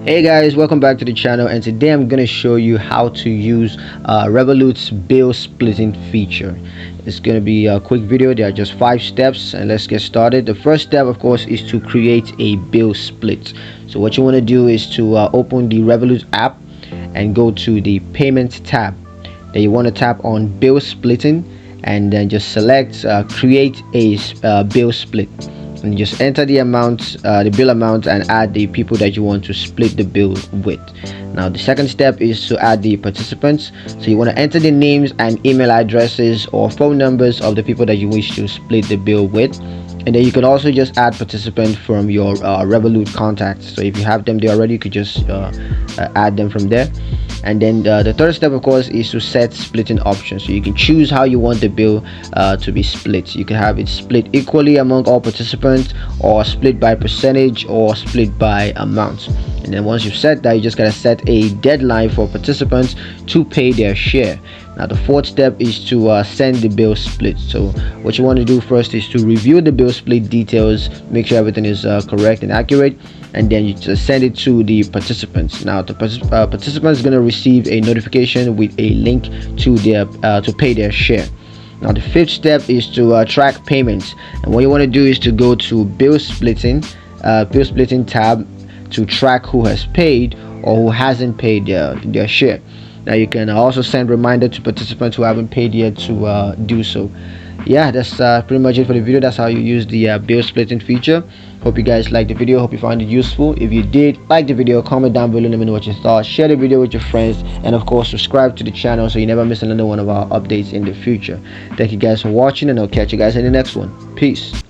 Hey guys, welcome back to the channel, and today I'm going to show you how to use Revolut's bill splitting feature. It's going to be a quick video. There are just 5 steps, and let's get started. The first step, of course, is to create a bill split. So what you want to do is to open the Revolut app and go to the payment tab. Then you want to tap on bill splitting and then just select create a bill split, and you just enter the amount, the bill amount, and add the people that you want to split the bill with. Now the second step is to add the participants. So you want to enter the names and email addresses or phone numbers of the people that you wish to split the bill with, and then you can also just add participants from your Revolut contacts. So if you have them there already, you could just add them from there. And then the third step, of course, is to set splitting options. So you can choose how you want the bill to be split. You can have it split equally among all participants, or split by percentage, or split by amount. And then once you've set that, you just gotta set a deadline for participants to pay their share. Now the fourth step is to send the bill split. So what you want to do first is to review the bill split details, make sure everything is correct and accurate, and then you just send it to the participants. Now the participants is going to receive a notification with a link to their to pay their share. Now the fifth step is to track payments, and what you want to do is to go to bill splitting tab to track who has paid or who hasn't paid their share. Now you can also send reminder to participants who haven't paid yet to do so. Yeah, that's pretty much it for the video. That's how you use the bill splitting feature. Hope you guys liked the video. Hope you found it useful. If you did, like the video, comment down below, let me know what you thought. Share the video with your friends, and of course subscribe to the channel so you never miss another one of our updates in the future. Thank you guys for watching, and I'll catch you guys in the next one. Peace.